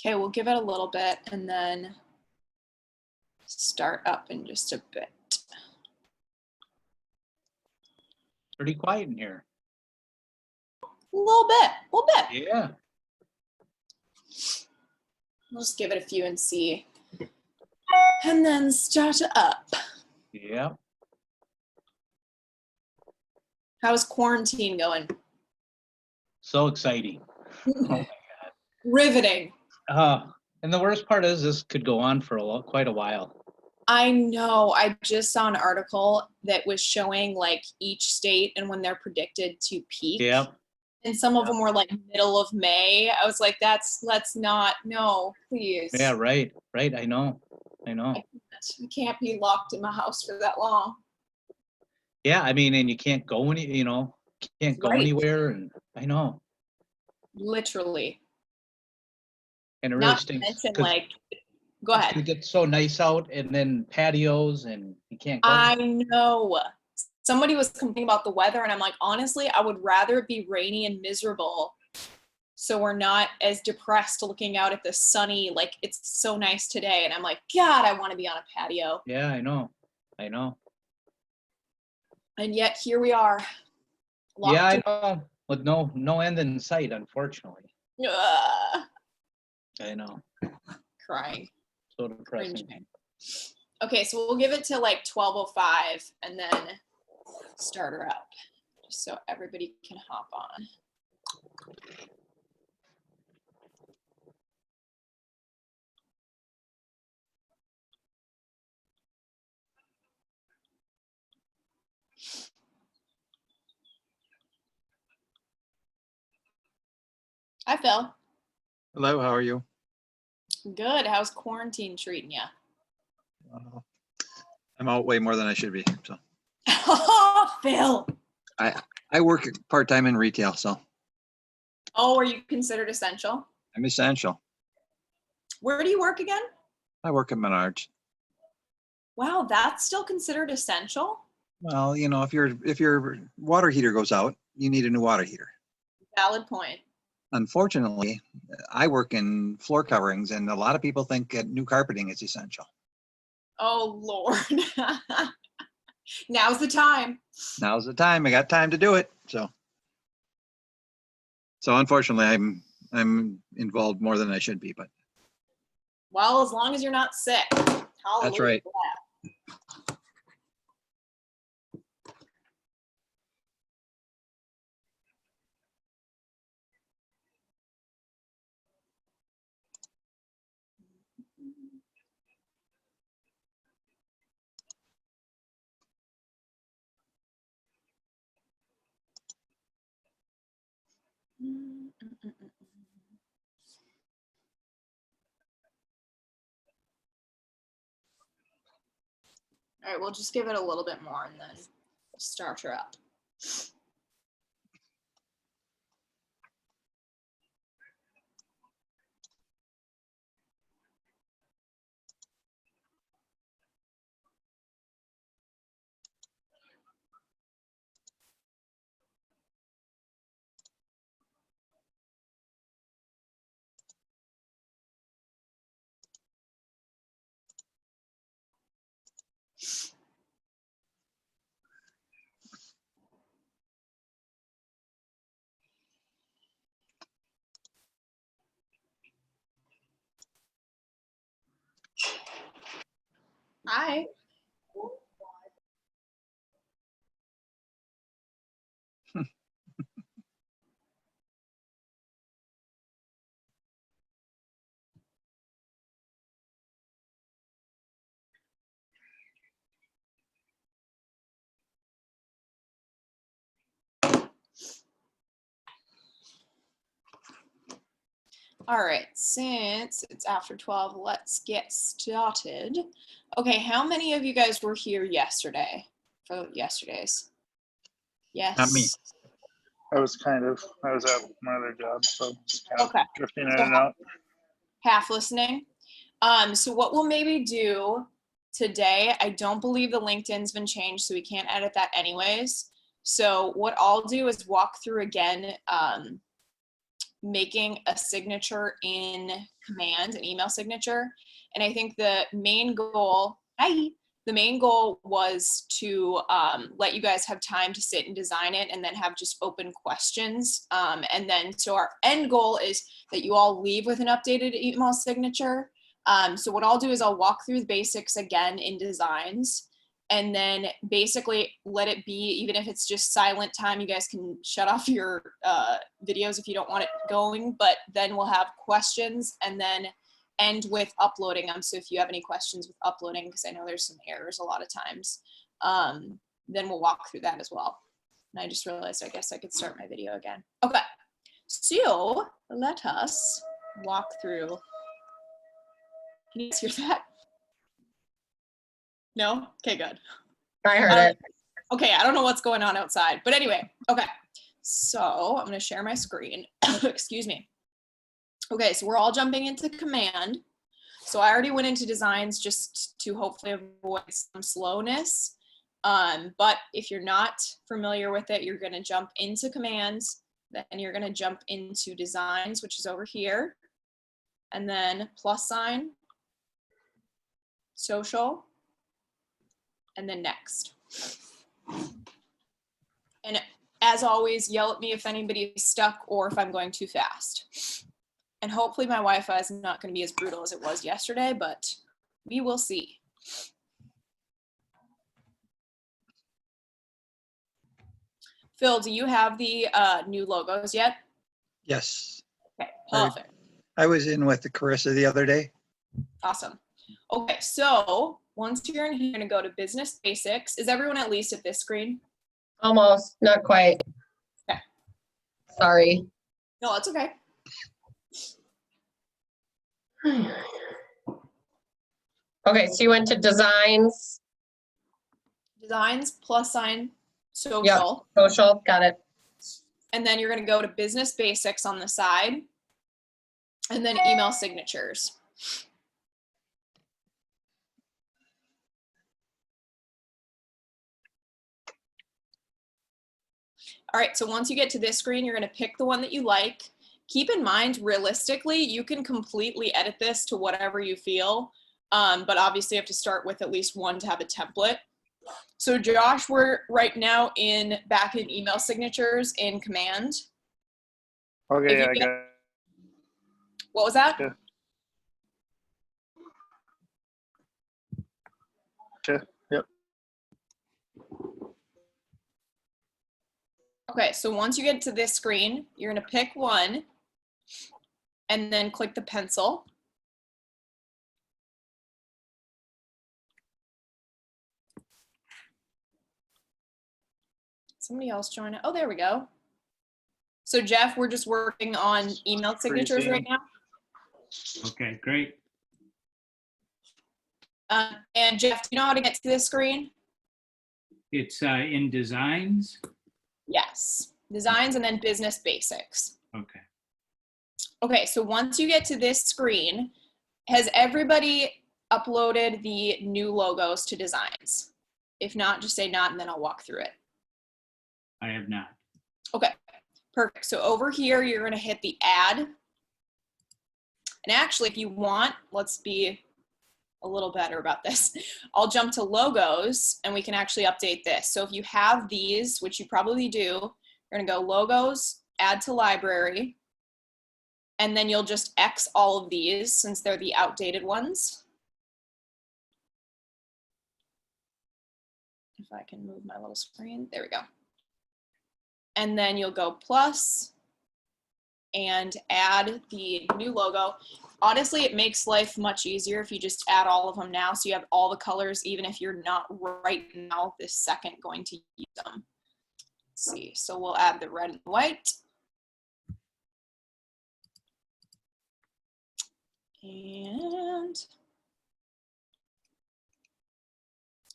Okay, we'll give it a little bit and then start up in just a bit. Pretty quiet in here. A little bit. Yeah. We'll just give it a few and see. And then start up. Yeah. How's quarantine going? So exciting. Oh my God. Riveting. And the worst part is this could go on for quite a while. I know. I just saw an article that was showing like each state and when they're predicted to peak. Yep. And some of them were like middle of May. I was like, let's not, no, please. Yeah, right. I know. I can't be locked in my house for that long. Yeah, I mean, and you can't go anywhere, and I know. Literally. And it really Not stinks. to mention, like, go ahead. It gets so nice out, and then patios, and you can't go. I know. Somebody was complaining about the weather, and I'm like, honestly, I would rather it be rainy and miserable so we're not as depressed looking out at the sunny, like, it's so nice today. And I'm like, God, I want to be on a patio. Yeah, I know. And yet here we are. Yeah, I know. With no end in sight, unfortunately. I know. Crying. So depressing. Cringing. Okay, so we'll give it to like 12:05 and then start her up, just so everybody can hop on. Hi, Phil. Hello, how are you? Good. How's quarantine treating you? I'm out way more than I should be. So. Oh, Phil. I work part-time in retail, so. Oh, are you considered essential? I'm essential. Where do you work again? I work at Menards. Wow, that's still considered essential? Well, you know, if your water heater goes out, you need a new water heater. Valid point. Unfortunately, I work in floor coverings, and a lot of people think that new carpeting is essential. Oh, Lord. Now's the time. Now's the time. I got time to do it. So unfortunately, I'm involved more than I should be, but. Well, as long as you're not sick. Hallelujah. That's right. All right, we'll just give it a little bit more and then start her up. Hi. All right, since it's after 12, let's get started. Okay, how many of you guys were here yesterday for yesterday's? Yes. Not me. I was at my other job, so just kind of Okay. drifting in and out. Half listening. So what we'll maybe do today, I don't believe the LinkedIn's been changed, so we can't edit that anyways. So what I'll do is walk through again making a signature in Command, an email signature. And I think the main goal, was to let you guys have time to sit and design it and then have just open questions. And then, so our end goal is that you all leave with an updated email signature. So what I'll do is I'll walk through the basics again in designs, and then basically let it be, even if it's just silent time, you guys can shut off your videos if you don't want it going, but then we'll have questions and then end with uploading them. So if you have any questions with uploading, because I know there's some errors a lot of times, then we'll walk through that as well. And I just realized I guess I could start my video again. Okay, so let us walk through. Can you guys hear that? No? Okay, good. I heard it. Okay, I don't know what's going on outside, but anyway, okay. So I'm gonna share my screen, excuse me. Okay, so we're all jumping into Command. So I already went into designs just to hopefully avoid some slowness. But if you're not familiar with it, you're gonna jump into Commands, then you're gonna jump into designs, which is over here, and then +, social, and then next. And as always, yell at me if anybody's stuck or if I'm going too fast. And hopefully my Wi-Fi is not going to be as brutal as it was yesterday, but we will see. Phil, do you have the new logos yet? Yes. Okay, perfect. I was in with the Carissa the other day. Awesome. Okay, so once you're in here, you're going to go to Business Basics. Is everyone at least at this screen? Almost, not quite. Okay. Sorry. No, it's okay. Okay, so you went to designs, Designs, +, social. Yep. social, got it. And then you're going to go to Business Basics on the side, and then email signatures. All right, so once you get to this screen, you're going to pick the one that you like. Keep in mind, realistically, you can completely edit this to whatever you feel, but obviously you have to start with at least one to have a template. So Josh, we're right now back in email signatures in Command. Okay, I got it. What was that? Yeah. Sure. Yep. Okay, so once you get to this screen, you're going to pick one and then click the pencil. Somebody else join it. Oh, there we go. So Jeff, we're just working on email signatures right now. Okay, great. And Jeff, do you know how to get to this screen? It's in designs. Yes, designs and then business basics. Okay. Okay, so once you get to this screen, has everybody uploaded the new logos to designs? If not, just say not and then I'll walk through it. I have not. Okay, perfect. So over here, you're gonna hit the add. And actually, if you want, let's be a little better about this. I'll jump to logos and we can actually update this. So if you have these, which you probably do, you're gonna go logos, add to library, and then you'll just X all of these since they're the outdated ones. If I can move my little screen, there we go. And then you'll go plus and add the new logo. Honestly, it makes life much easier if you just add all of them now, so you have all the colors, even if you're not right now this second going to use them. Let's see, so we'll add the red and white.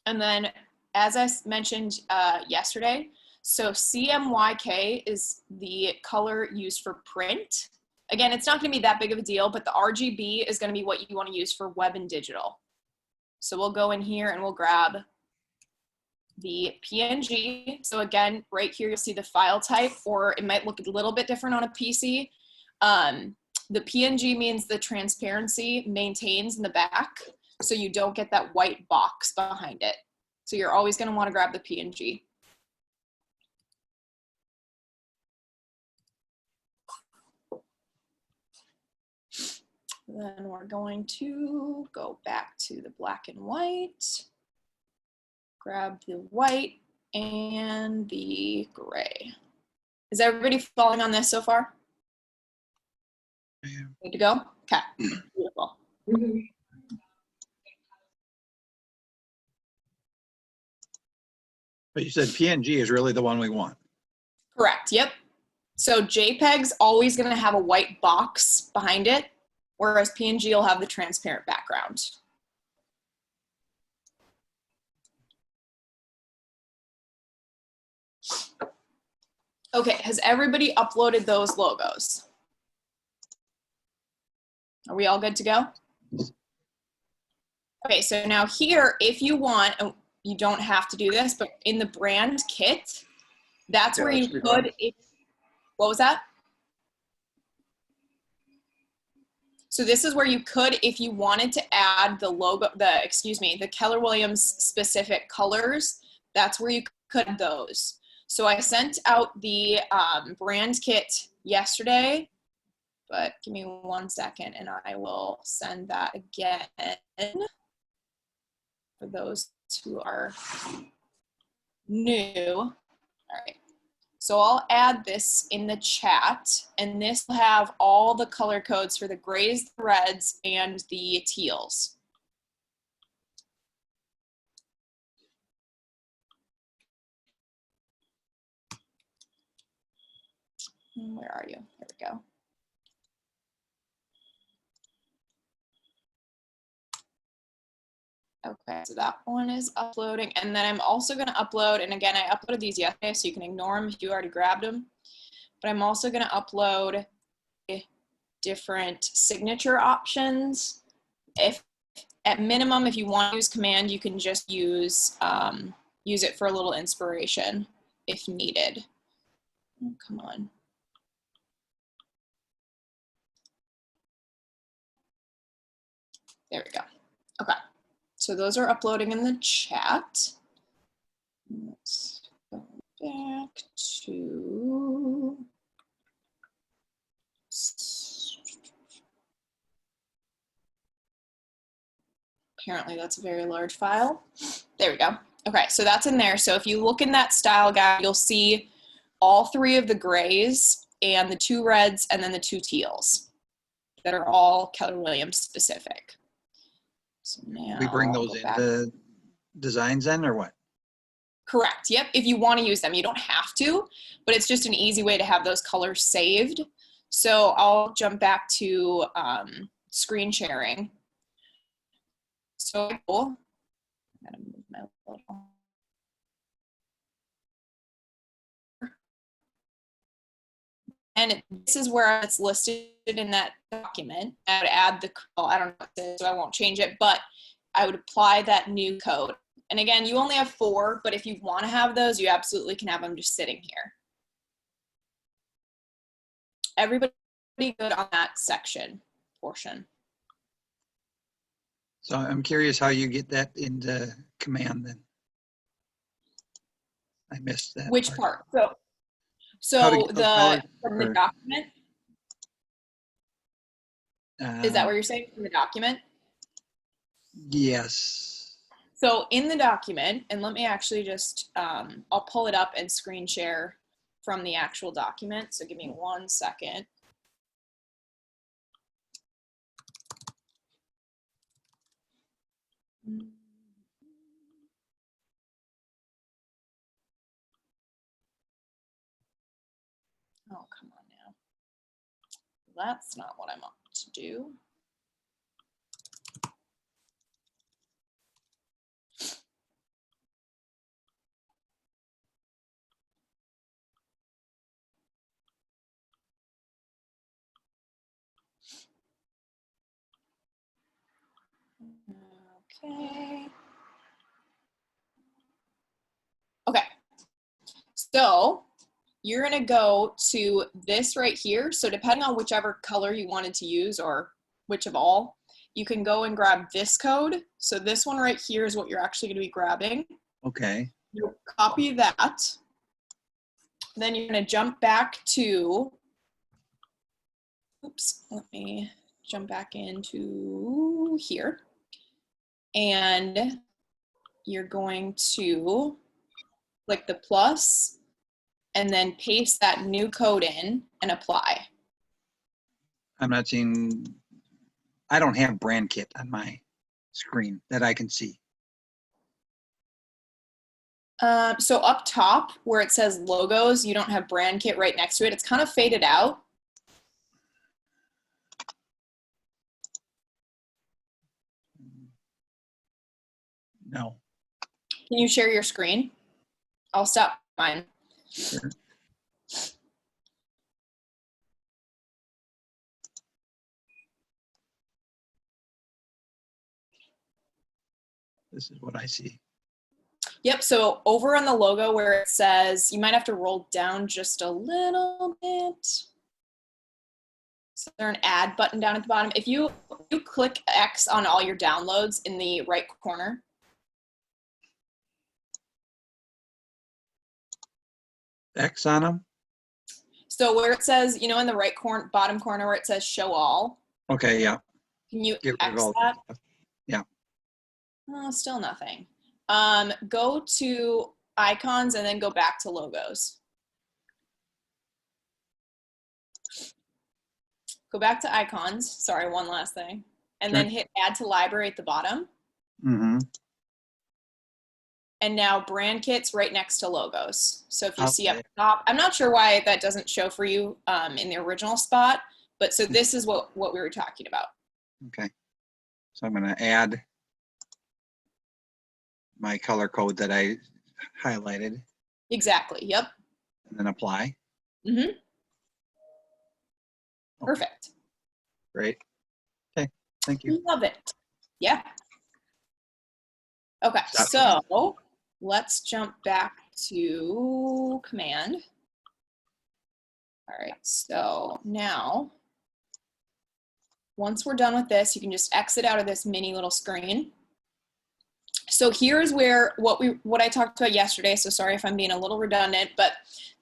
And then, as I mentioned yesterday, so CMYK is the color used for print. Again, it's not going to be that big of a deal, but the RGB is going to be what you want to use for web and digital. So we'll go in here and we'll grab the PNG. So again, right here, you'll see the file type, or it might look a little bit different on a PC. The PNG means the transparency maintains in the back, so you don't get that white box behind it. So you're always going to want to grab the PNG. Then we're going to go back to the black and white, grab the white and the gray. Is everybody following on this so far? Yeah. Good to go? Okay, beautiful. But you said PNG is really the one we want. Correct, yep. So JPEG's always gonna have a white box behind it, whereas PNG will have the transparent background. Okay, has everybody uploaded those logos? Are we all good to go? Okay, so now here, if you want, you don't have to do this, but in the brand kit, that's Yeah, where that you should be could, fine. what was that? So this is where you could, if you wanted to add the logo, the Keller Williams specific colors, that's where you could add those. So I sent out the brand kit yesterday, but give me 1 second and I will send that again for those who are new. All right. So I'll add this in the chat, and this will have all the color codes for the grays, the reds, and the teals. Where are you? There we go. Okay, so that one is uploading, and then I'm also going to upload, and again, I uploaded these yesterday, so you can ignore them if you already grabbed them, but I'm also going to upload different signature options. If at minimum, if you want to use command, you can just use it for a little inspiration if needed. Oh, come on. There we go. Okay. So those are uploading in the chat. Let's go back to. Apparently that's a very large file. There we go. Okay, so that's in there. So if you look in that style guide, you'll see all 3 of the grays and the 2 reds and then the 2 teals that are all Keller Williams specific. So now We bring those into designs then, or what? Correct. Yep. If you want to use them, you don't have to, but it's just an easy way to have those colors saved. So I'll jump back to screen sharing. So cool. I gotta move my little. And this is where it's listed in that document. I would add the, well, I don't know what it is, so I won't change it, but I would apply that new code. And again, you only have 4, but if you want to have those, you absolutely can have them just sitting here. Everybody good on that section portion? So I'm curious how you get that into command then. I missed that. Which part? So How to get those colors, from the or- document, is that what you're saying, from the document? Yes. So in the document, and let me actually just, I'll pull it up and screen share from the actual document. So give me 1 second. Oh, come on now. That's not what I'm up to do. Okay. Okay. So you're gonna go to this right here. So depending on whichever color you wanted to use or which of all, you can go and grab this code. So this one right here is what you're actually gonna be grabbing. Okay. You'll copy that. Then you're gonna jump back to, oops, let me jump back into here. And you're going to click the plus and then paste that new code in and apply. I'm not seeing, I don't have brand kit on my screen that I can see. So up top where it says logos, you don't have brand kit right next to it. It's kind of faded out. No. Can you share your screen? I'll stop mine. Sure. This is what I see. Yep, so over on the logo where it says, you might have to roll down just a little bit. So there's an add button down at the bottom. If you click X on all your downloads in the right corner. X on them? So where it says, you know, in the right corner, bottom corner where it says show all. Okay, yeah. Can you Get rid of X all that? that stuff. Yeah. Oh, still nothing. Go to icons and then go back to logos. Go back to icons. Sorry, one last thing. And Sure. then hit add to library at the bottom. Mm-hmm. And now brand kit's right next to logos. So if you see up Okay. top, I'm not sure why that doesn't show for you in the original spot, but so this is what we were talking about. Okay. So I'm going to add my color code that I highlighted Exactly. Yep. and then apply. Mm-hmm. Okay, Perfect. great. Okay, thank you. Love it. Yeah. Okay, Stop. so let's jump back to command. All right, so now, once we're done with this, you can just exit out of this mini little screen. So here's where what I talked about yesterday, so sorry if I'm being a little redundant, but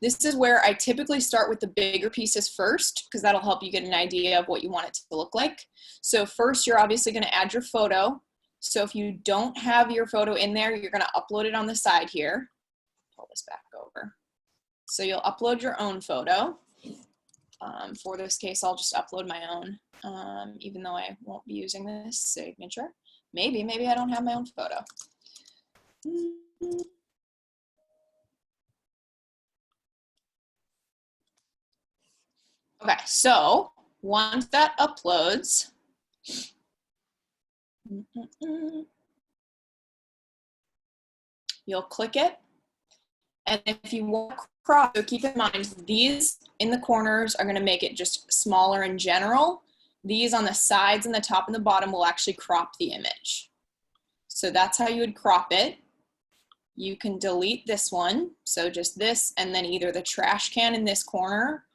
this is where I typically start with the bigger pieces first, because that'll help you get an idea of what you want it to look like. So first, you're obviously going to add your photo. So if you don't have your photo in there, you're going to upload it on the side here. Pull this back over. So you'll upload your own photo. For this case, I'll just upload my own, even though I won't be using this signature. Maybe I don't have my own photo. Okay, so once that uploads, you'll click it. And if you want to crop, so keep in mind, these in the corners are going to make it just smaller in general. These on the sides and the top and the bottom will actually crop the image. So that's how you would crop it. You can delete this one, so just this, and then either the trash can in this corner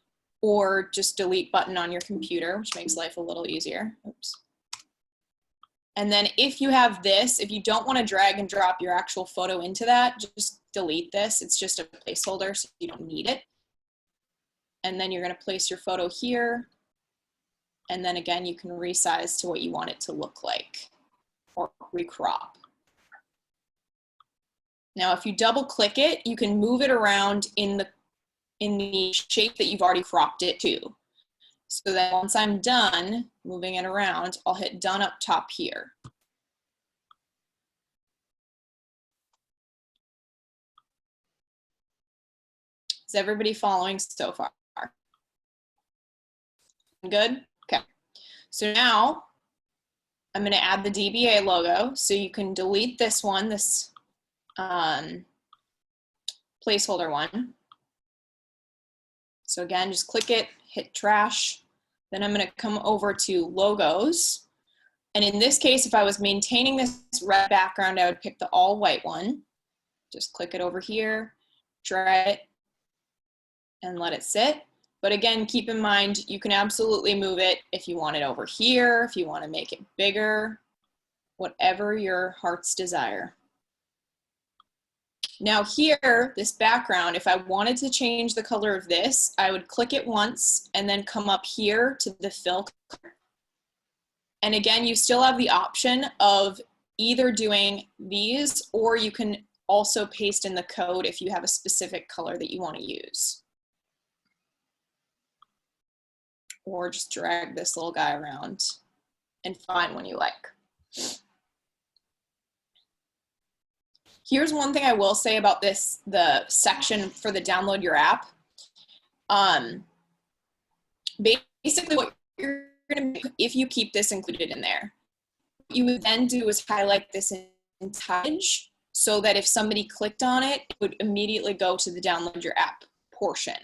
or just delete button on your computer, which makes life a little easier. Oops. And then if you have this, if you don't want to drag and drop your actual photo into that, just delete this. It's just a placeholder, so you don't need it. And then you're going to place your photo here. And then again, you can resize to what you want it to look like or recrop. Now, if you double click it, you can move it around in the shape that you've already cropped it to. So that once I'm done moving it around, I'll hit done up top here. Is everybody following so far? Good? Okay. So now I'm going to add the DBA logo. So you can delete this one, this placeholder one. So again, just click it, hit trash. Then I'm going to come over to logos. And in this case, if I was maintaining this red background, I would pick the all white one. Just click it over here, drag it, and let it sit. But again, keep in mind, you can absolutely move it if you want it over here, if you want to make it bigger, whatever your heart's desire. Now here, this background, if I wanted to change the color of this, I would click it once and then come up here to the fill color. And again, you still have the option of either doing these, or you can also paste in the code if you have a specific color that you want to use. Or just drag this little guy around and find one you like. Here's one thing I will say about this, the section for the download your app. Basically what you're gonna do, if you keep this included in there, what you would then do is highlight this in touch so that if somebody clicked on it, it would immediately go to the download your app portion.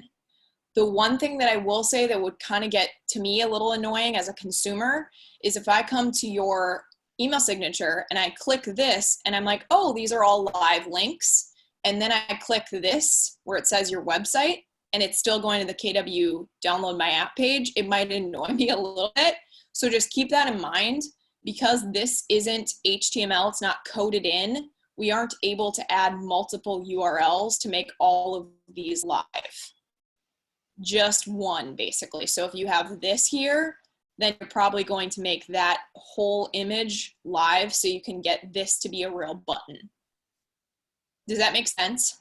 The one thing that I will say that would kind of get to me a little annoying as a consumer is if I come to your email signature and I click this and I'm like, oh, these are all live links. And then I click this where it says your website and it's still going to the KW download my app page, it might annoy me a little bit. So just keep that in mind. Because this isn't HTML, it's not coded in, we aren't able to add multiple URLs to make all of these live. Just one, basically. So if you have this here, then you're probably going to make that whole image live so you can get this to be a real button. Does that make sense?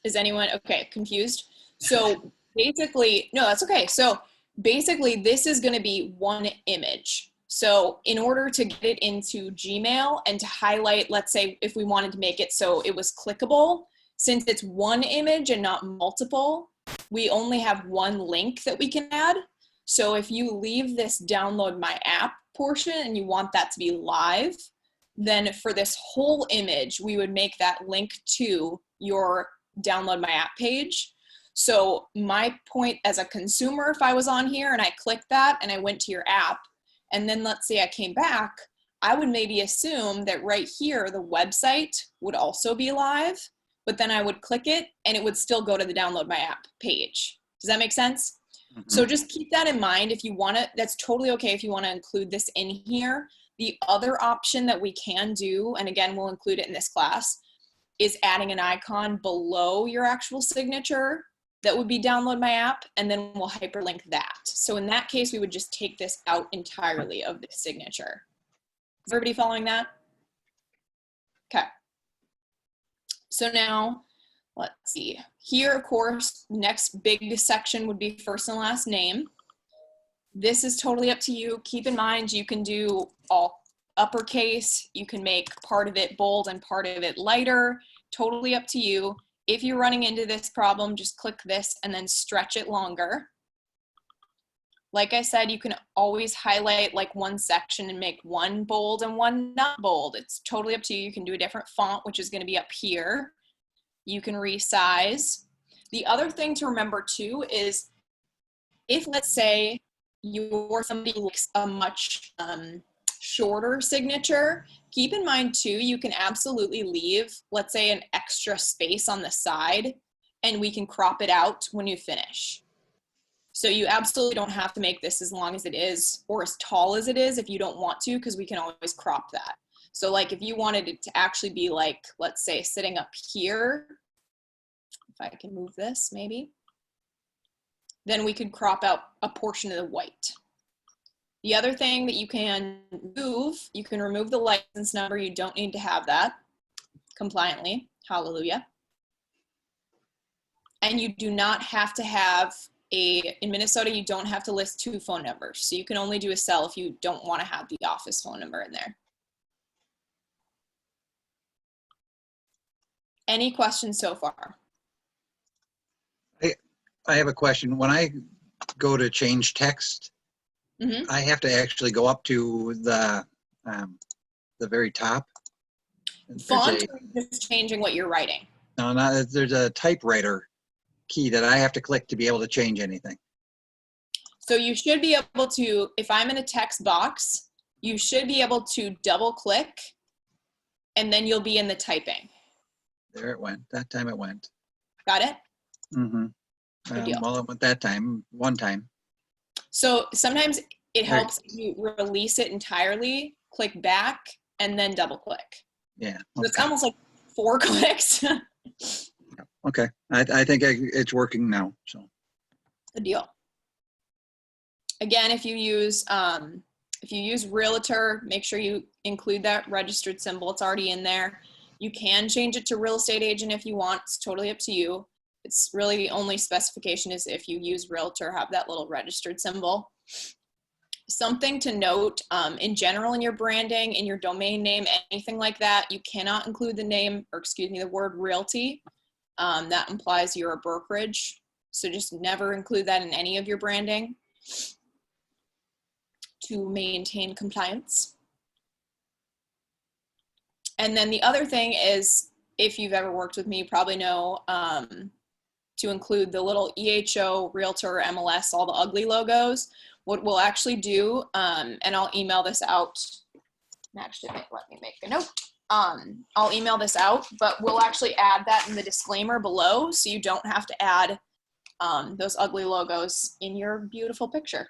Is anyone, okay, confused? So basically, no, that's okay. So basically this is going to be one image. So in order to get it into Gmail and to highlight, let's say if we wanted to make it so it was clickable, since it's one image and not multiple, we only have one link that we can add. So if you leave this download my app portion and you want that to be live, then for this whole image, we would make that link to your download my app page. So my point as a consumer, if I was on here and I clicked that and I went to your app, and then let's say I came back, I would maybe assume that right here, the website would also be live, but then I would click it and it would still go to the download my app page. Does that make sense? Mm-hmm. So just keep that in mind. If you want to, that's totally okay if you want to include this in here. The other option that we can do, and again, we'll include it in this class, is adding an icon below your actual signature. That would be download my app, and then we'll hyperlink that. So in that case, we would just take this out entirely of the signature. Is everybody following that? Okay. So now, let's see. Here, of course, next big section would be first and last name. This is totally up to you. Keep in mind, you can do all uppercase. You can make part of it bold and part of it lighter. Totally up to you. If you're running into this problem, just click this and then stretch it longer. Like I said, you can always highlight like one section and make one bold and one not bold. It's totally up to you. You can do a different font, which is going to be up here. You can resize. The other thing to remember too is if, let's say, you're somebody who likes a much shorter signature, keep in mind too, you can absolutely leave, let's say, an extra space on the side and we can crop it out when you finish. So you absolutely don't have to make this as long as it is or as tall as it is if you don't want to, because we can always crop that. So like if you wanted it to actually be like, let's say, sitting up here, if I can move this maybe, then we could crop out a portion of the white. The other thing that you can remove the license number. You don't need to have that compliantly. Hallelujah. And you do not have to have in Minnesota, you don't have to list 2 phone numbers. So you can only do a cell if you don't want to have the office phone number in there. Any questions so far? I have a question. When I go to change text, I have to actually go up to the very top. Font or just changing what you're writing? No, there's a typewriter key that I have to click to be able to change anything. So you should be able to, if I'm in a text box, you should be able to double click and then you'll be in the typing. There it went. That time it went. Got it? Mm-hmm. Good deal. Well, at that time, one time. So sometimes it Right. helps if you release it entirely, click back, and then double click. Yeah. So it's Okay. almost like 4 clicks. Okay. I think it's working now. So. Good deal. Again, if you use realtor, make sure you include that registered symbol. It's already in there. You can change it to real estate agent if you want. It's totally up to you. It's really the only specification is if you use realtor, have that little registered symbol. Something to note, in general in your branding, in your domain name, anything like that, you cannot include the name, or excuse me, the word realty. That implies you're a brokerage. So just never include that in any of your branding to maintain compliance. And then the other thing is, if you've ever worked with me, you probably know to include the little EHO, Realtor, MLS, all the ugly logos. What we'll actually do, and I'll email this out. Actually, let me make a note. I'll email this out, but we'll actually add that in the disclaimer below, so you don't have to add those ugly logos in your beautiful picture.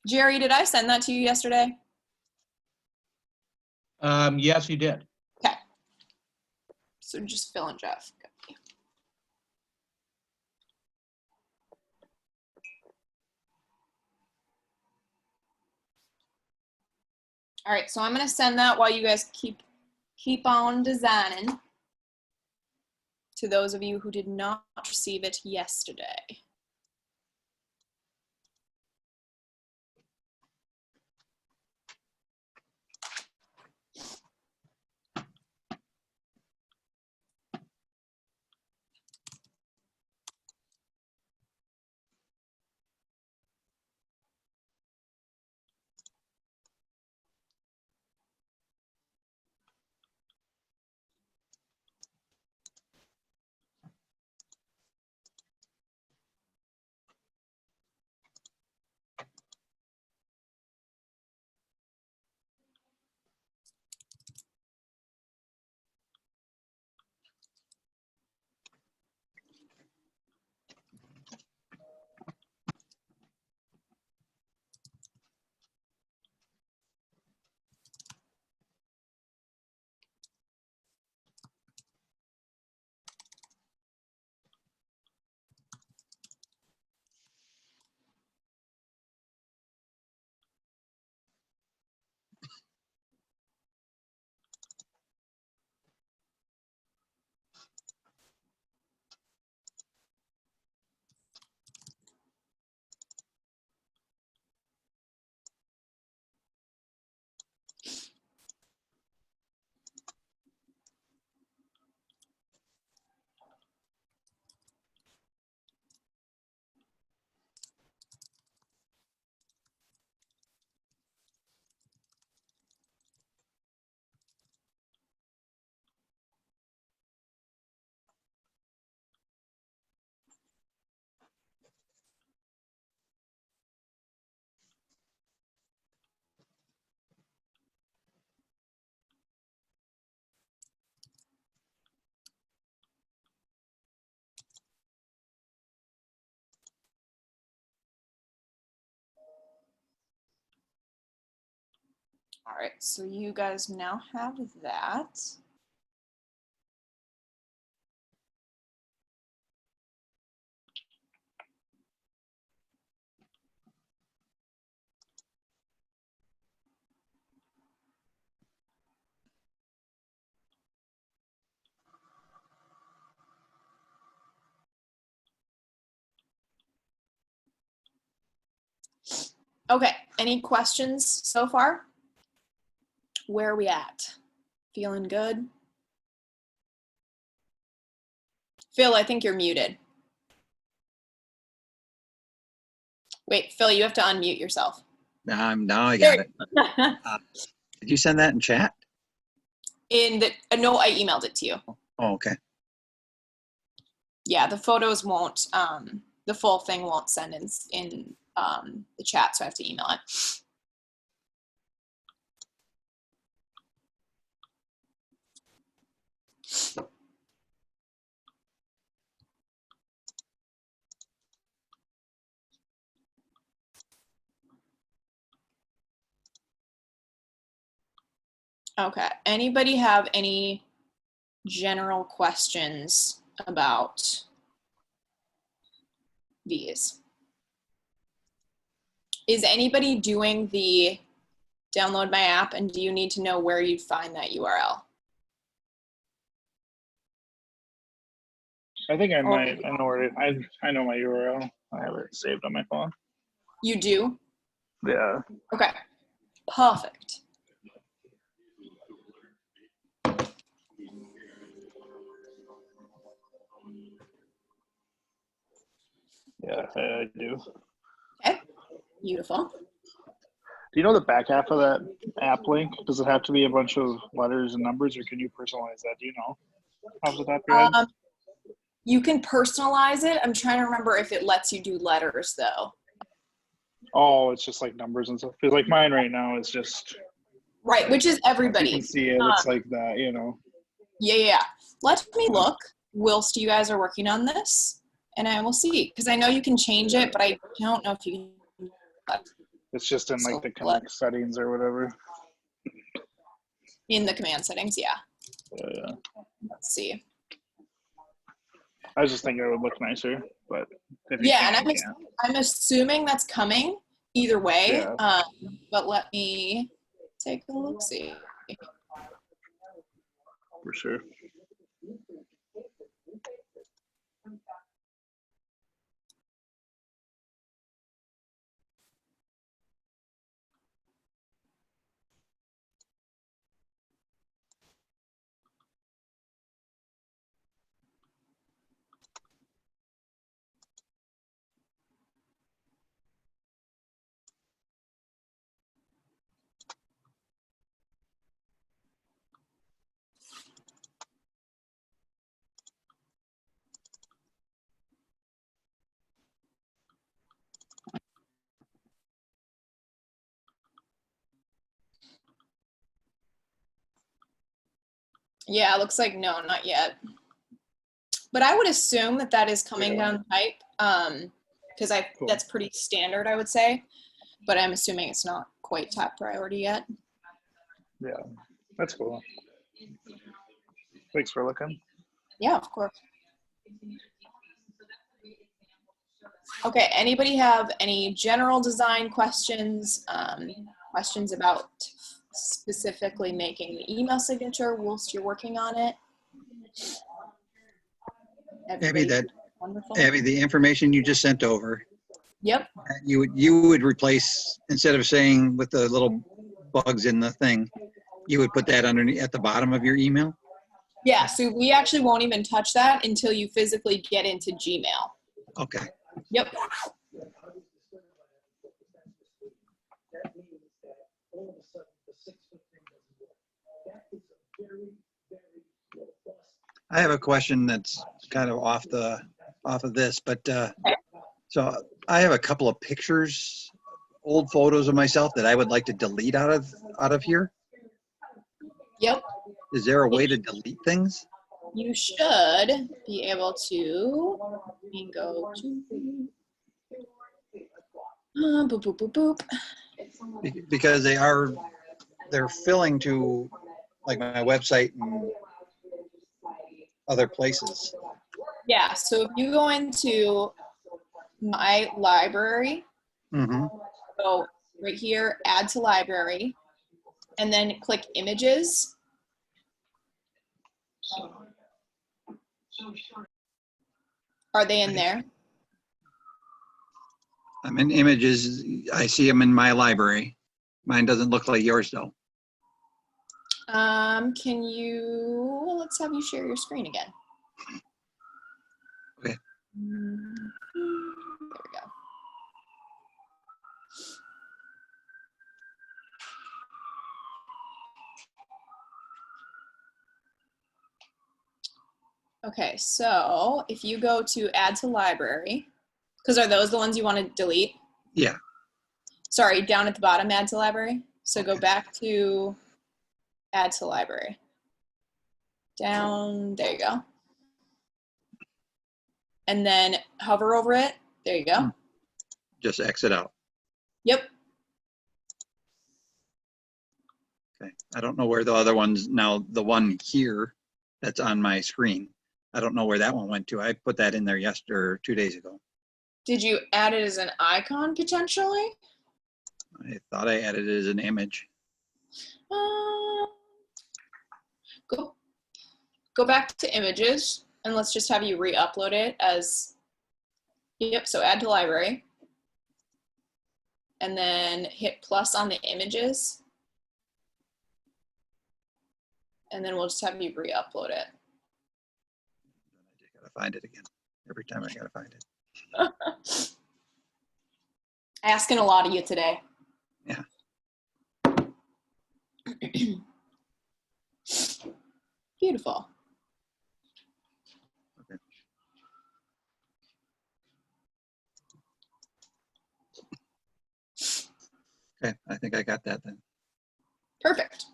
Jerry, did I send that to you yesterday? Yes, you did. Okay. So just Phil and Jeff. Okay. All right, so I'm gonna send that while you guys keep on designing. To those of you who did not receive it yesterday. All right, so you guys now have that. Okay, any questions so far? Where are we at? Feeling good? Phil, I think you're muted. Wait, Phil, you have to unmute yourself. Now I got it. it. Did you send that in chat? In the no, I emailed it to you. Oh, okay. Yeah, the photos won't. The full thing won't send in the chat, so I have to email it. Okay. Anybody have any general questions about these? Is anybody doing the download my app, and do you need to know where you'd find that URL? I think I might. I know where it, I know my URL. I have it saved on my phone. You do? Yeah. Okay. Perfect. Yeah, I do. Okay. Beautiful. Do you know the back half of that app link? Does it have to be a bunch of letters and numbers, or can you personalize that? Do you know off the top of your head? You can personalize it. I'm trying to remember if it lets you do letters though. Oh, it's just like numbers and stuff. Because like mine right now is just Right, which is you can everybody's. see it. It's like that, you know. Yeah. Let me look whilst you guys are working on this, and I will see. Because I know you can change it, but I don't know if you can. It's just in like the command settings or whatever. In the command settings, yeah. Yeah. Let's see. I was just thinking it would look nicer, but if you Yeah, can't, and you can't. I'm assuming that's coming either way. Yeah. But let me take a look. See. For sure. Yeah, it looks like no, not yet. But I would assume that that is coming down the pipe, because Cool. that's pretty standard, I would say. But I'm assuming it's not quite top priority yet. Yeah, that's cool. Thanks for looking. Yeah, of course. Okay, anybody have any general design questions, questions about specifically making the email signature whilst you're working on it? Abby, the information you just sent over, Yep. you would replace, instead of saying with the little bugs in the thing, you would put that underneath at the bottom of your email? Yeah, so we actually won't even touch that until you physically get into Gmail. Okay. Yep. I have a question that's kind of off of this, but so I have a couple of pictures, old photos of myself that I would like to delete out of here. Yep. Is there a way to delete things? You should be able to. Let me go to. Boop, boop, boop, boop. Because they're filling to like my website and other places. Yeah, so if you go into my library, go right here, add to library, and then click images. Are they in there? I'm in images. I see them in my library. Mine doesn't look like yours though. Can you, let's have you share your screen again. Okay. There we go. Okay, so if you go to add to library, because are those the ones you want to delete? Yeah. Sorry, down at the bottom, add to library. So go back to add to library. Down, there you go. And then hover over it. There you go. Just exit out. Yep. Okay. I don't know where the other ones, now the one here that's on my screen, I don't know where that one went to. I put that in there yesterday or 2 days ago. Did you add it as an icon potentially? I thought I added it as an image. Go back to images and let's just have you re-upload it as, yep, so add to library. And then hit plus on the images. And then we'll just have you re-upload it. I just gotta find it again. Every time I gotta find it. Asking a lot of you today. Yeah. Beautiful. Okay, I think I got that then. Perfect.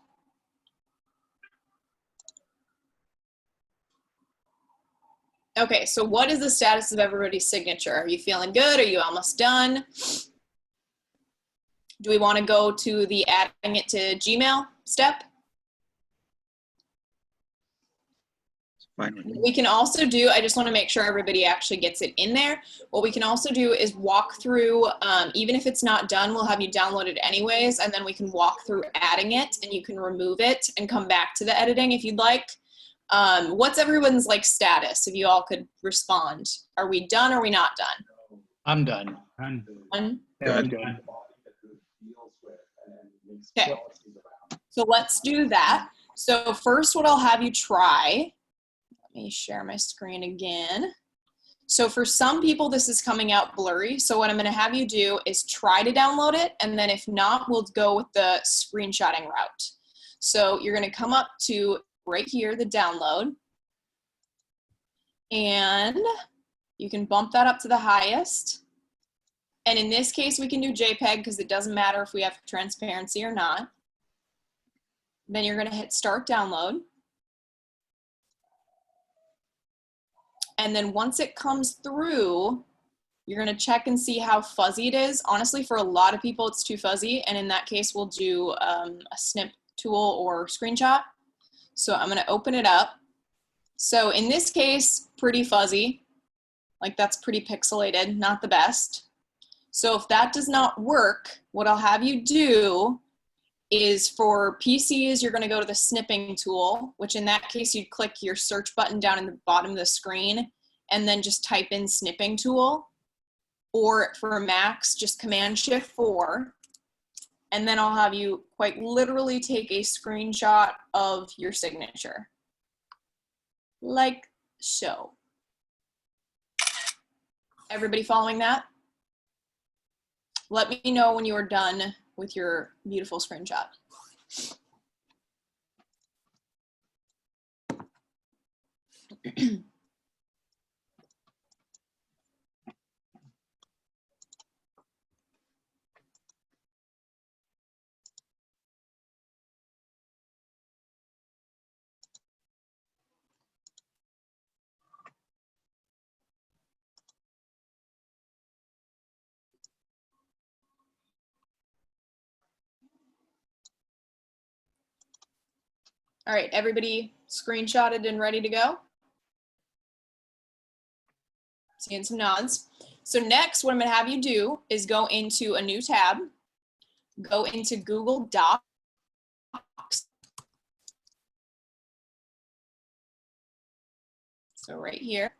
Okay, so what is the status of everybody's signature? Are you feeling good? Are you almost done? Do we want to go to the adding it to Gmail step? Fine with me. We can also do, I just want to make sure everybody actually gets it in there. What we can also do is walk through, even if it's not done, we'll have you download it anyways, and then we can walk through adding it, and you can remove it and come back to the editing if you'd like. What's everyone's like status? If you all could respond. Are we done or are we not done? I'm done. Done. Done? Yeah, I'm Good. good. Okay, so let's do that. So first what I'll have you try, let me share my screen again. So for some people, this is coming out blurry. So what I'm gonna have you do is try to download it. And then if not, we'll go with the screenshotting route. So you're gonna come up to right here, the download. And you can bump that up to the highest. And in this case, we can do JPEG because it doesn't matter if we have transparency or not. Then you're gonna hit start download. And then once it comes through, you're gonna check and see how fuzzy it is. Honestly, for a lot of people, it's too fuzzy. And in that case, we'll do a snip tool or screenshot. So I'm gonna open it up. So in this case, pretty fuzzy. Like that's pretty pixelated, not the best. So if that does not work, what I'll have you do is for PCs, you're gonna go to the snipping tool, which in that case, you'd click your search button down in the bottom of the screen and then just type in snipping tool. Or for Macs, just Command-Shift-4. And then I'll have you quite literally take a screenshot of your signature. Like so. Everybody following that? Let me know when you are done with your beautiful screenshot. All right, everybody screenshotted and ready to go? Seeing some nods. So next, what I'm gonna have you do is go into a new tab, go into Google Docs. So right here.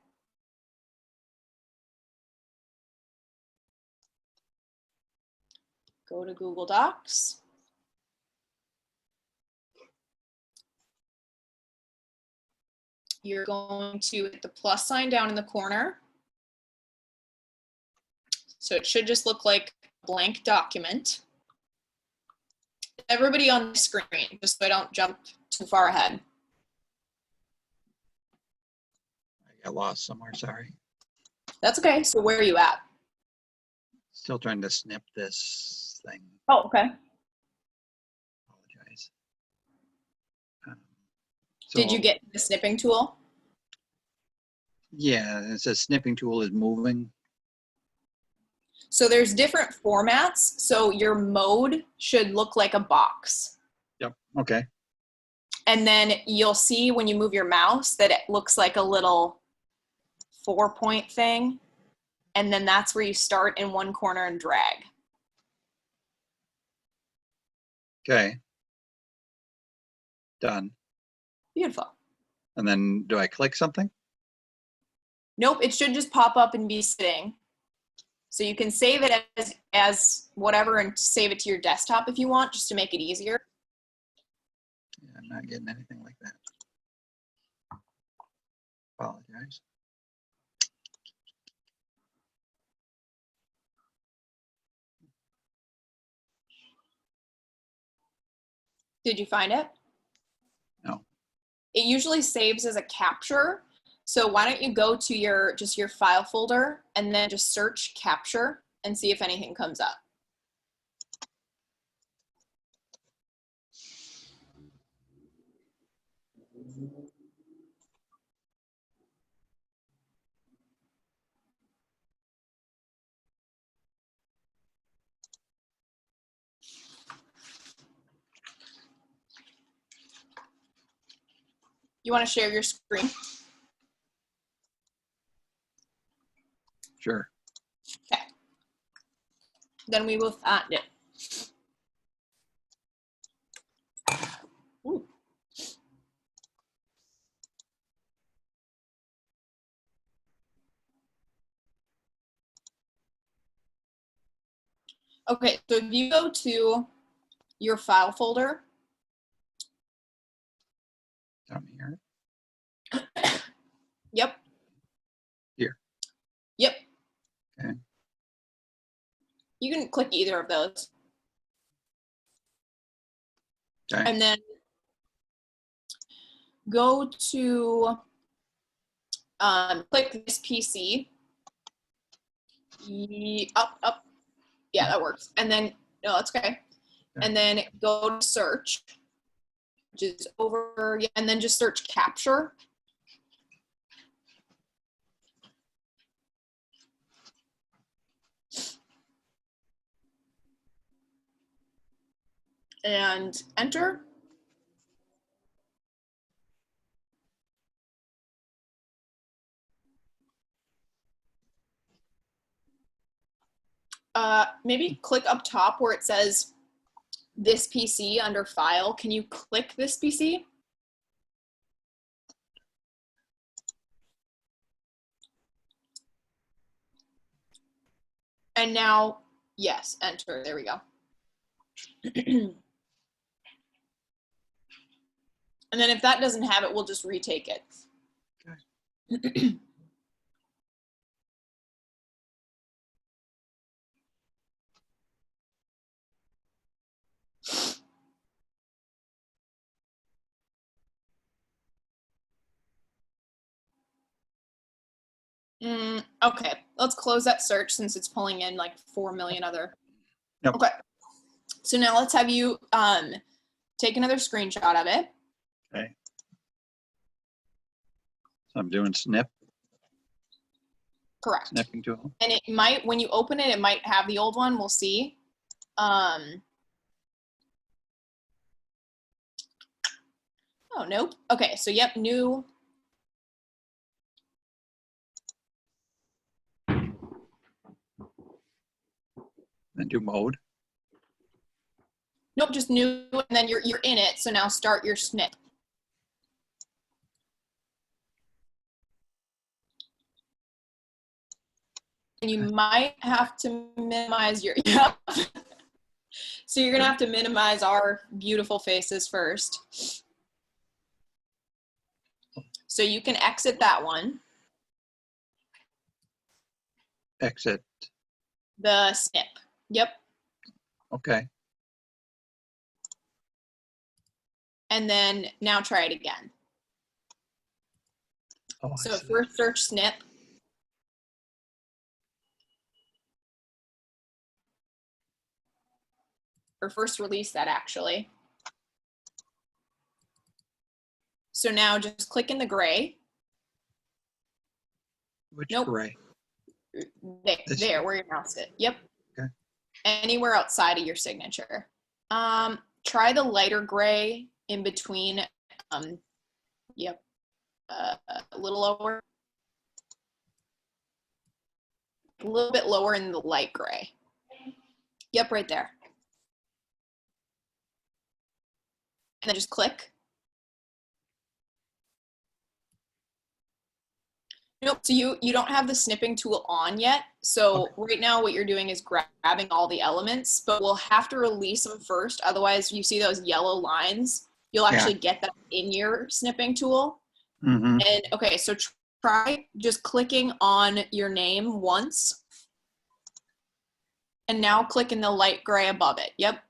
Go to Google Docs. You're going to hit the plus sign down in the corner. So it should just look like a blank document. Everybody on the screen, just so I don't jump too far ahead. I got lost somewhere, sorry. That's okay. So where are you at? Still trying to snip this thing. Oh, okay. Apologize. Did you So, get the snipping tool? Yeah, it says snipping tool is moving. So there's different formats. So your mode should look like a box. Yep. Okay. And then you'll see when you move your mouse that it looks like a little 4-point thing. And then that's where you start in one corner and drag. Okay. Done. Beautiful. And then do I click something? Nope, it should just pop up and be sitting. So you can save it as whatever and save it to your desktop if you want, just to make it easier. Yeah, I'm not getting anything like that. Apologize. Did you find it? No. It usually saves as a capture. So why don't you go to your file folder and then just search capture and see if anything comes up. You want to share your screen? Sure. Okay. Then we will find it. Ooh. Okay, so if you go to your file folder, Down here. yep. Here. Yep. Okay. You can click either of those. Okay. And then go to click this PC. Up. Yeah, that works. And then, no, that's okay. And then go to search, which is over, yeah, and then just search capture. And enter. Maybe click up top where it says this PC under file. Can you click this PC? And now, yes, enter. There we go. And then if that doesn't have it, we'll just retake it. Okay. Okay, let's close that search since it's pulling in like 4 million other. Yep. Okay, so now let's have you take another screenshot of it. Okay. So I'm doing snip. Correct. Snipping tool. And it might, when you open it, it might have the old one. We'll see. Oh, nope. Okay, so yep, new. Then do mode. Nope, just new, and then you're in it. So now start your snip. And you might have to minimize your, yeah. So you're gonna have to minimize our beautiful faces first. So you can exit that one. Exit. The snip. Yep. Okay. And then now try it again. Oh, I So see. first search snip. Or first release that actually. So now just click in the gray. Which Nope. gray? There, where your mouse is. Yep. Okay. Anywhere outside of your signature. try the lighter gray in between. Yep, a little lower. A little bit lower in the light gray. Yep, right there. And then just click. Nope, so you don't have the snipping tool on yet. So right now what you're doing is grabbing all the elements, but we'll have to release them first. Otherwise, you see those yellow lines, you'll actually get that in your snipping tool. Mm-hmm. And okay, so try just clicking on your name once. And now click in the light gray above it. Yep.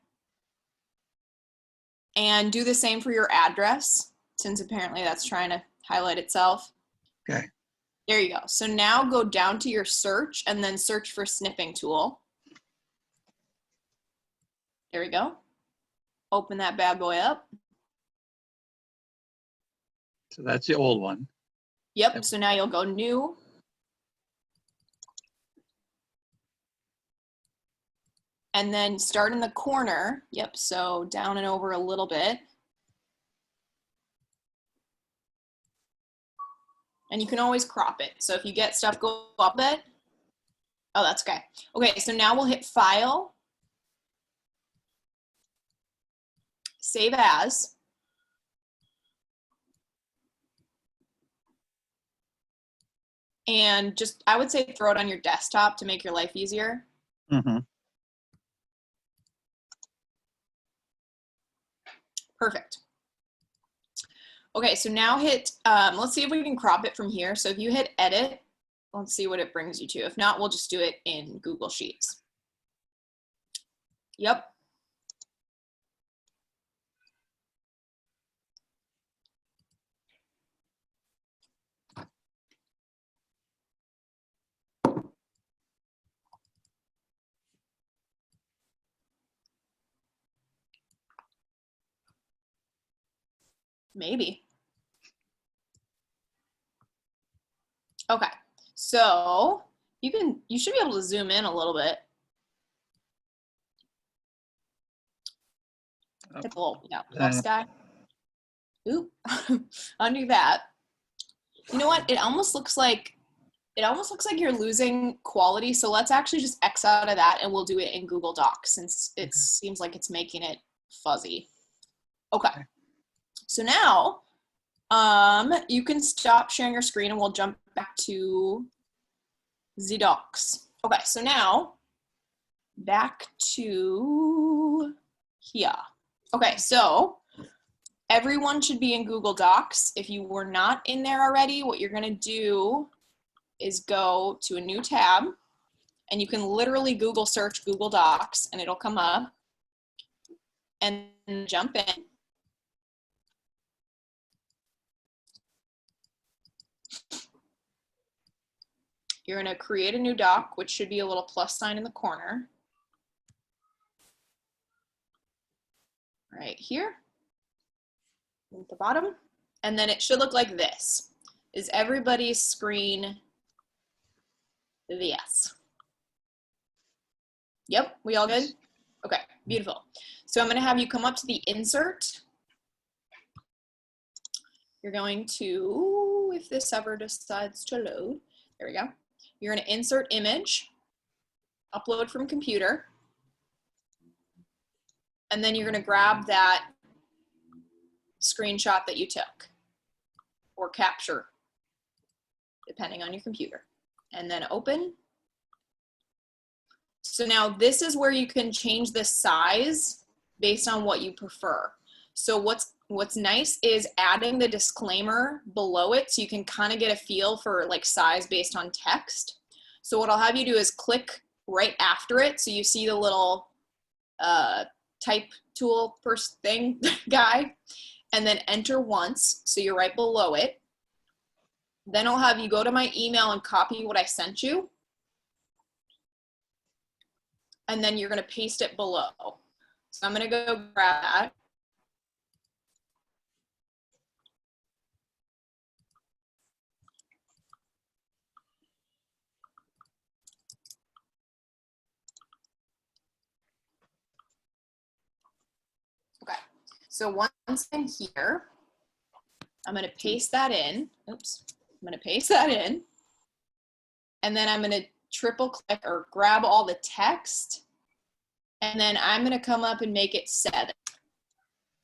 And do the same for your address, since apparently that's trying to highlight itself. Okay. There you go. So now go down to your search and then search for snipping tool. There we go. Open that bad boy up. So that's the old one. Yep, so now you'll go new. And then start in the corner. Yep, so down and over a little bit. And you can always crop it. So if you get stuff go up a bit, oh, that's okay. Okay, so now we'll hit File, Save As. And just, I would say throw it on your desktop to make your life easier. Mm-hmm. Perfect. Okay, so now hit, let's see if we can crop it from here. So if you hit Edit, let's see what it brings you to. If not, we'll just do it in Google Sheets. Yep. Maybe. Okay, so you should be able to zoom in a little bit. Hit the little plus guy. Oop, undo that. You know what? It almost looks like you're losing quality. So let's actually just X out of that and we'll do it in Google Docs since it seems like it's making it fuzzy. Okay. So now you can stop sharing your screen and we'll jump back to the docs. Okay, so now back to here. Okay, so everyone should be in Google Docs. If you were not in there already, what you're gonna do is go to a new tab and you can literally Google search Google Docs and it'll come up and jump in. You're gonna create a new doc, which should be a little plus sign in the corner. Right here, at the bottom. And then it should look like this. Is everybody's screen this? Yep, we all good? Okay, beautiful. So I'm gonna have you come up to the insert. You're going to, if this ever decides to load, there we go. You're gonna insert image, upload from computer, and then you're gonna grab that screenshot that you took, or capture, depending on your computer, and then open. So now this is where you can change the size based on what you prefer. So what's nice is adding the disclaimer below it so you can kind of get a feel for like size based on text. So what I'll have you do is click right after it so you see the little type tool first thing guy, and then enter once so you're right below it. Then I'll have you go to my email and copy what I sent you. And then you're gonna paste it below. So I'm gonna go grab that. Okay. So once I'm here, I'm gonna paste that in. Oops, I'm gonna paste that in. And then I'm gonna triple click or grab all the text. And then I'm gonna come up and make it 7,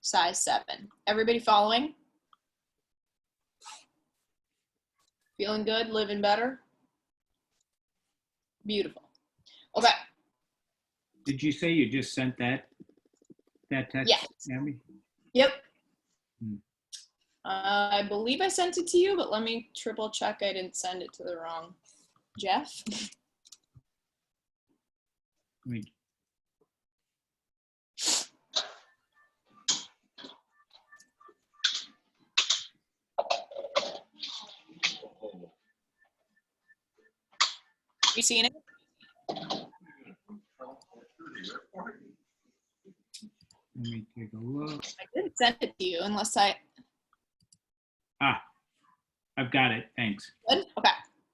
size 7. Everybody following? Feeling good, living better? Beautiful. Okay. Did you say you just sent that text, Yes. Abby? Yep. Hmm. I believe I sent it to you, but let me triple check I didn't send it to the wrong Jeff. Wait. You seeing it? Let me take a look. I didn't send it to you unless I. Ah, I've got it. Thanks. Good? Okay.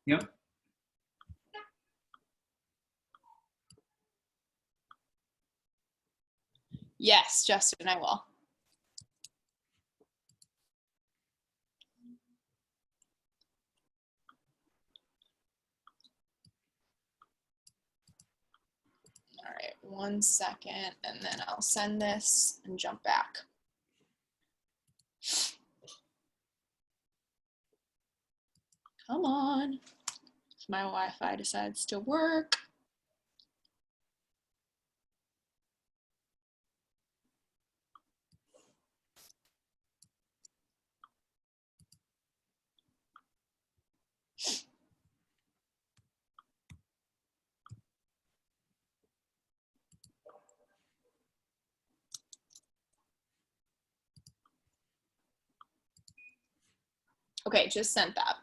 Yep. Yes, Justin, I will. All right, 1 second, and then I'll send this and jump back. Come on. If my Wi-Fi decides to work. Okay, just sent that.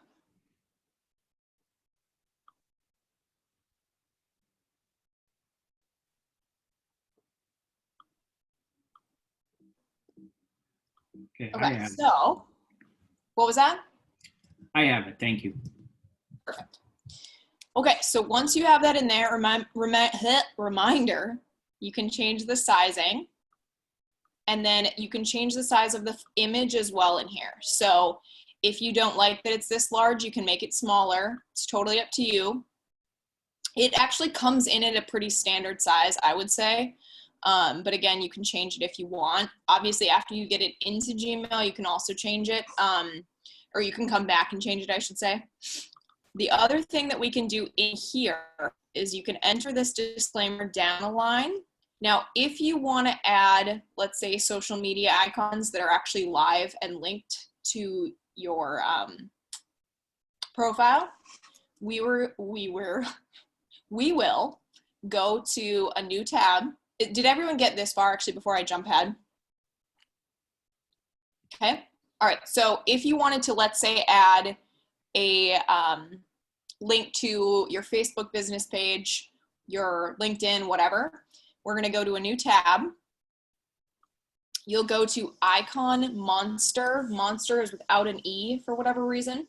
Okay, I Okay, have it. so what was that? I have it. Thank you. Perfect. Okay, so once you have that in there, reminder, you can change the sizing, and then you can change the size of the image as well in here. So if you don't like that it's this large, you can make it smaller. It's totally up to you. It actually comes in at a pretty standard size, I would say. But again, you can change it if you want. Obviously, after you get it into Gmail, you can also change it, or you can come back and change it, I should say. The other thing that we can do in here is you can enter this disclaimer down a line. Now, if you want to add, let's say, social media icons that are actually live and linked to your profile, we will go to a new tab. Did everyone get this far actually before I jump ahead? Okay. All right. So if you wanted to, let's say, add a link to your Facebook business page, your LinkedIn, whatever, we're going to go to a new tab. You'll go to icon monster. Monster is without an E for whatever reason.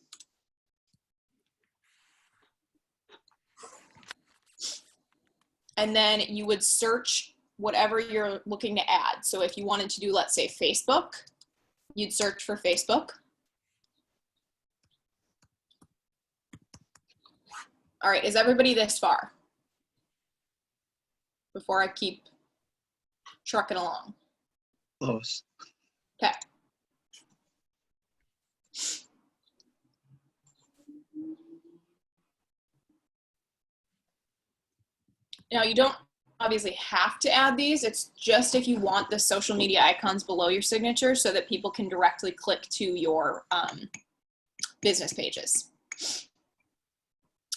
And then you would search whatever you're looking to add. So if you wanted to do, let's say, Facebook, you'd search for Facebook. All right, is everybody this far? Before I keep trucking along. Close. Okay. Now you don't obviously have to add these. It's just if you want the social media icons below your signature so that people can directly click to your business pages.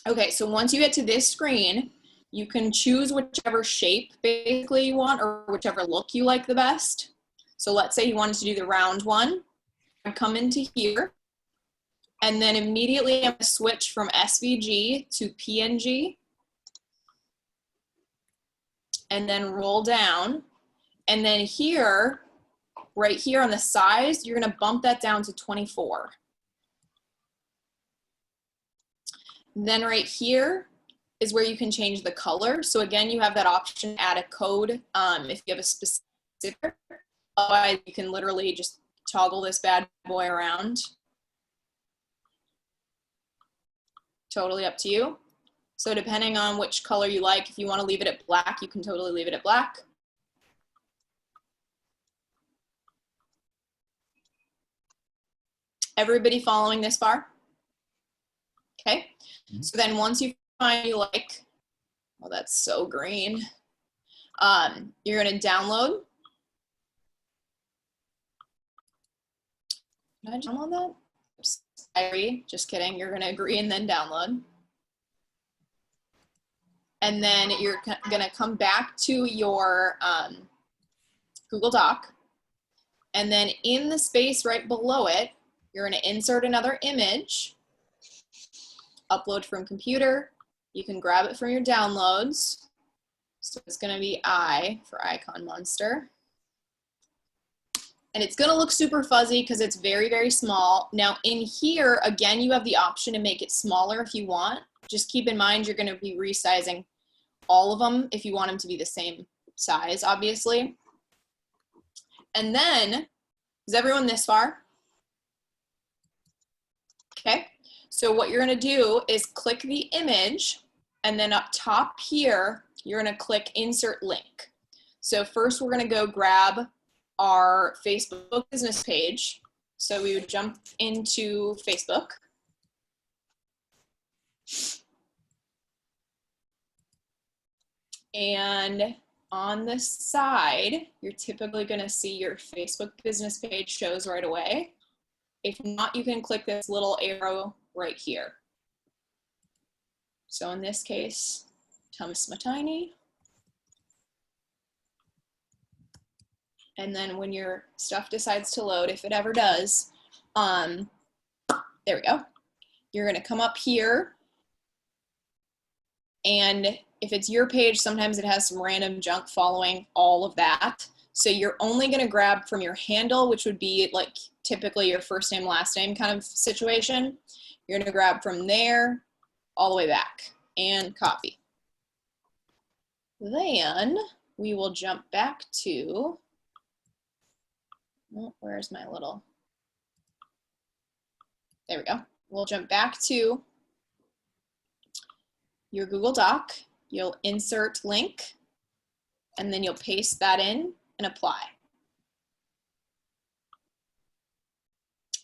Okay, so once you get to this screen, you can choose whichever shape basically you want or whichever look you like the best. So let's say you wanted to do the round one. I'd come into here, and then immediately I'm going to switch from SVG to PNG, and then roll down. And then here, right here on the size, you're going to bump that down to 24. Then right here is where you can change the color. So again, you have that option, add a code if you have a specific. Otherwise, you can literally just toggle this bad boy around. Totally up to you. So depending on which color you like, if you want to leave it at black, you can totally leave it at black. Everybody following this far? Okay. So then once you find you like, oh, that's so green. You're going to download. Did I download that? Oops. I agree. Just kidding. You're going to agree and then download. And then you're going to come back to your Google Doc. And then in the space right below it, you're going to insert another image, upload from computer. You can grab it from your downloads. So it's going to be I for Icon Monster. And it's going to look super fuzzy because it's very, very small. Now in here, again, you have the option to make it smaller if you want. Just keep in mind you're going to be resizing all of them if you want them to be the same size, obviously. And then, is everyone this far? Okay, so what you're going to do is click the image, and then up top here, you're going to click Insert Link. So first we're going to go grab our Facebook business page. So we would jump into Facebook. And on the side, you're typically going to see your Facebook business page shows right away. If not, you can click this little arrow right here. So in this case, Thomas Matini. And then when your stuff decides to load, if it ever does, there we go. You're going to come up here. And if it's your page, sometimes it has some random junk following all of that. So you're only going to grab from your handle, which would be like typically your first name, last name kind of situation. You're going to grab from there all the way back and copy. Then we will jump back to, oh, where's my little, there we go. We'll jump back to your Google Doc. You'll insert link, and then you'll paste that in and apply.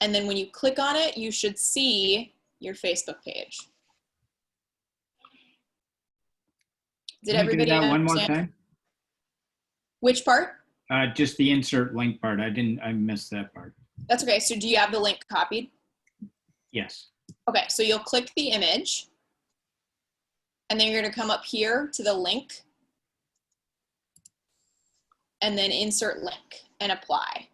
And then when you click on it, you should see your Facebook page. Did Can you do everybody that one more understand? time? Which part? Just the insert link part. I missed that part. That's okay. So do you have the link copied? Yes. Okay, so you'll click the image, and then you're going to come up here to the link, and then insert link and apply.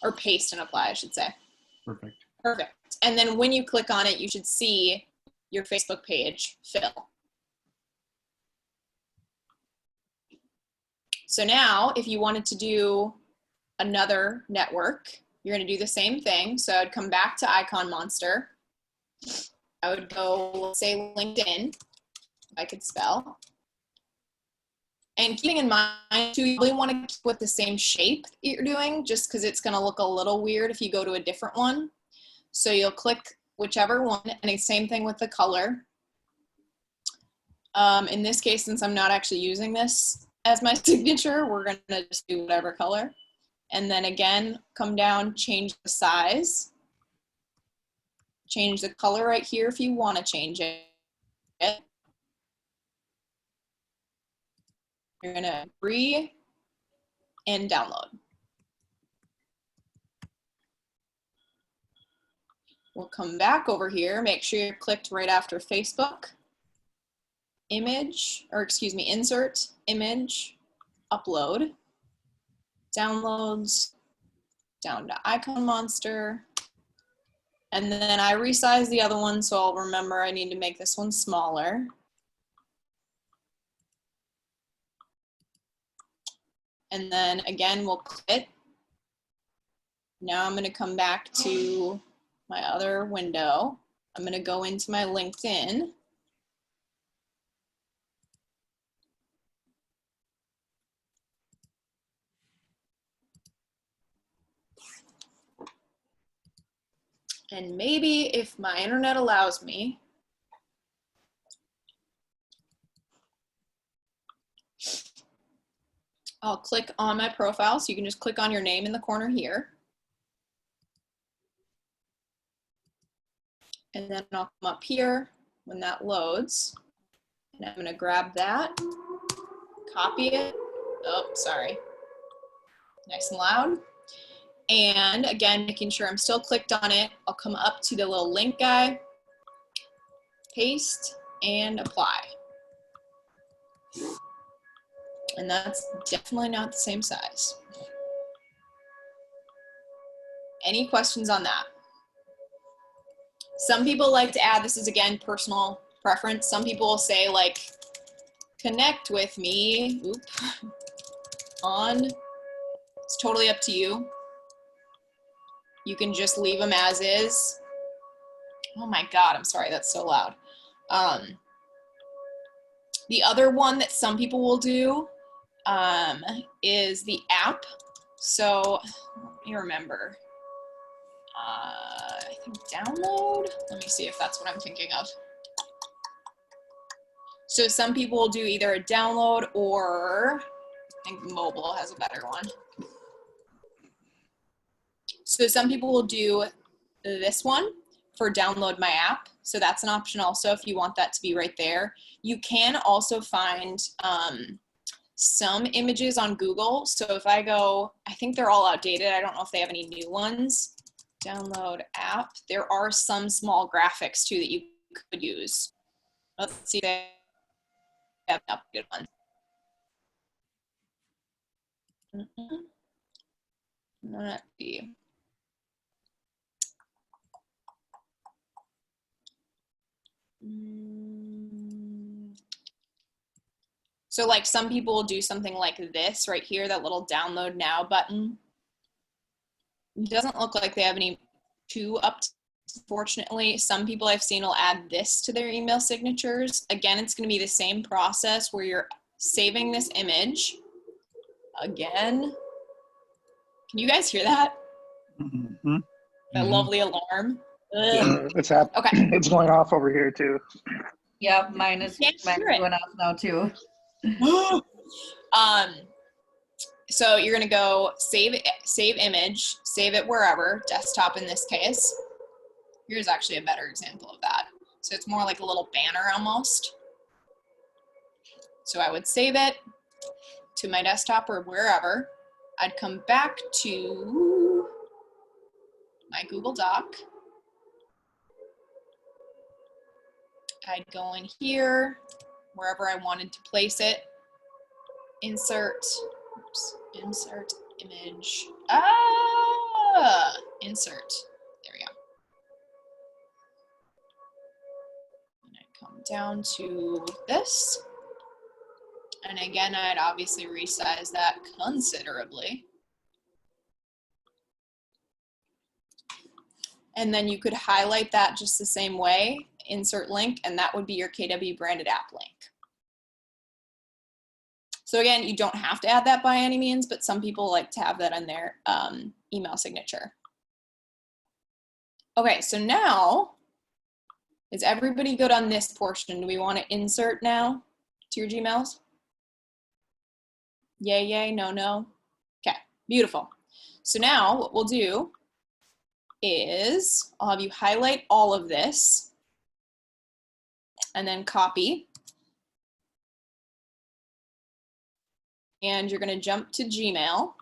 Or paste and apply, I should say. Perfect. Perfect. And then when you click on it, you should see your Facebook page fill. So now, if you wanted to do another network, you're going to do the same thing. So I'd come back to Icon Monster. I would go, let's say LinkedIn, if I could spell. And keeping in mind, too, you really want to keep with the same shape that you're doing, just because it's going to look a little weird if you go to a different one. So you'll click whichever one, and the same thing with the color. In this case, since I'm not actually using this as my signature, we're going to just do whatever color. And then again, come down, change the size. Change the color right here if you want to change it. You're going to agree and download. We'll come back over here. Make sure you're clicked right after Facebook. Image, or excuse me, insert, image, upload, downloads, down to Icon Monster. And then I resized the other one, so I'll remember I need to make this one smaller. And then again, we'll click. Now I'm going to come back to my other window. I'm going to go into my LinkedIn. And maybe if my internet allows me, I'll click on my profile. So you can just click on your name in the corner here. And then I'll come up here when that loads. And I'm gonna grab that, copy it. Oh, sorry. Nice and loud. And again, making sure I'm still clicked on it, I'll come up to the little link guy, paste, and apply. And that's definitely not the same size. Any questions on that? Some people like to add, this is again personal preference, some people will say like, connect with me, on, it's totally up to you. You can just leave them as is. Oh my God, I'm sorry, that's so loud. The other one that some people will do is the app. So let me remember. I think download. Let me see if that's what I'm thinking of. So some people will do either a download or I think mobile has a better one. So some people will do this one for download my app. So that's an option also if you want that to be right there. You can also find some images on Google. So if I go, I think they're all outdated. I don't know if they have any new ones. Download app. There are some small graphics too that you could use. Let's see if they have an updated one. Not the. So like some people will do something like this right here, that little download now button. It doesn't look like they have any too up. Fortunately, some people I've seen will add this to their email signatures. Again, it's going to be the same process where you're saving this image. Again, can you guys hear that? Mm-hmm. That lovely alarm. It's Okay. It's going off over here too. Yep, mine is Can't hear it. going off now too. So you're gonna go save image, save it wherever, desktop in this case. Here's actually a better example of that. So it's more like a little banner almost. So I would save it to my desktop or wherever. I'd come back to my Google Doc. I'd go in here, wherever I wanted to place it. Insert, oops, insert image. Insert. There we go. And I'd come down to this. And again, I'd obviously resize that considerably. And then you could highlight that just the same way, insert link, and that would be your KW branded app link. So again, you don't have to add that by any means, but some people like to have that in their email signature. Okay, so now, is everybody good on this portion? Do we want to insert now to your Gmails? Yay, yay, no, no. Okay, beautiful. So now what we'll do is I'll have you highlight all of this and then copy. And you're going to jump to Gmail.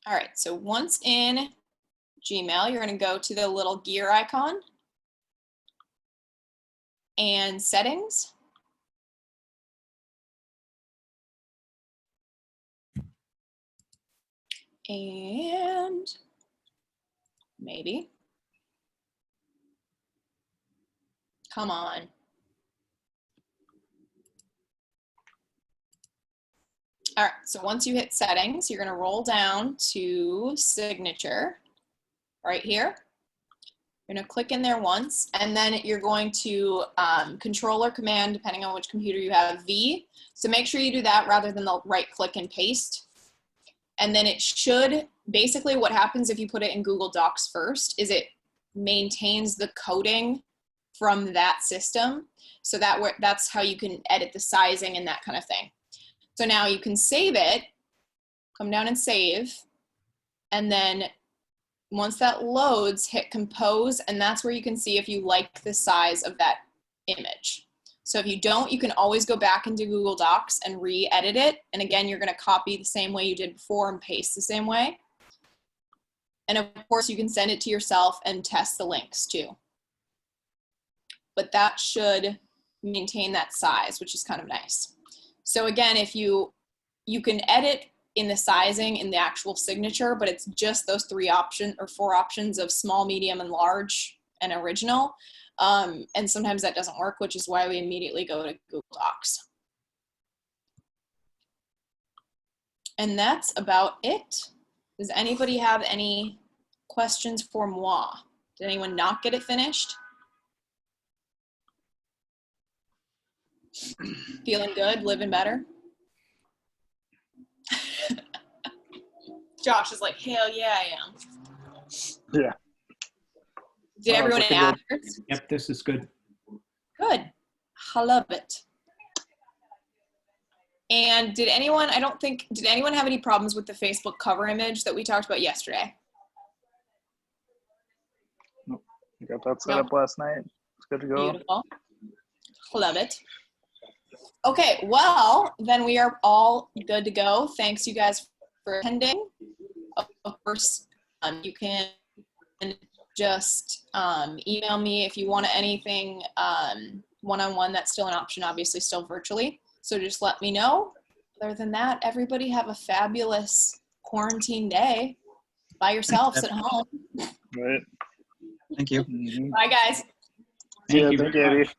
All right, so once in Gmail, you're going to go to the little gear icon and settings. And maybe. Come on. All right, so once you hit settings, you're going to roll down to signature right here. You're gonna click in there once, and then you're going to Control or Command, depending on which computer you have, V. So make sure you do that rather than the right click and paste. And then it should, basically what happens if you put it in Google Docs first is it maintains the coding from that system. So that's how you can edit the sizing and that kind of thing. So now you can save it, come down and save, and then once that loads, hit compose, and that's where you can see if you like the size of that image. So if you don't, you can always go back into Google Docs and re-edit it. And again, you're gonna copy the same way you did before and paste the same way. And of course, you can send it to yourself and test the links too. But that should maintain that size, which is kind of nice. So again, if you can edit in the sizing in the actual signature, but it's just those 3 options or 4 options of small, medium, and large and original. And sometimes that doesn't work, which is why we immediately go to Google Docs. And that's about it. Does anybody have any questions for moi? Did anyone not get it finished? Feeling good, living better? Josh is like, hell yeah, I am. Yeah. Did everyone looking add good. theirs? Yep, this is good. Good. I love it. And did anyone have any problems with the Facebook cover image that we talked about yesterday? I got that set up last night. It's good to go. Beautiful. Love it. Okay, well, then we are all good to go. Thanks you guys for attending. Of course, you can just email me if you want anything one-on-one. That's still an option, obviously still virtually. So just let me know. Other than that, everybody have a fabulous quarantine day by yourselves at home. Right. Thank you. Mhm. Bye, guys. Yeah, you thank very you, much. Abby.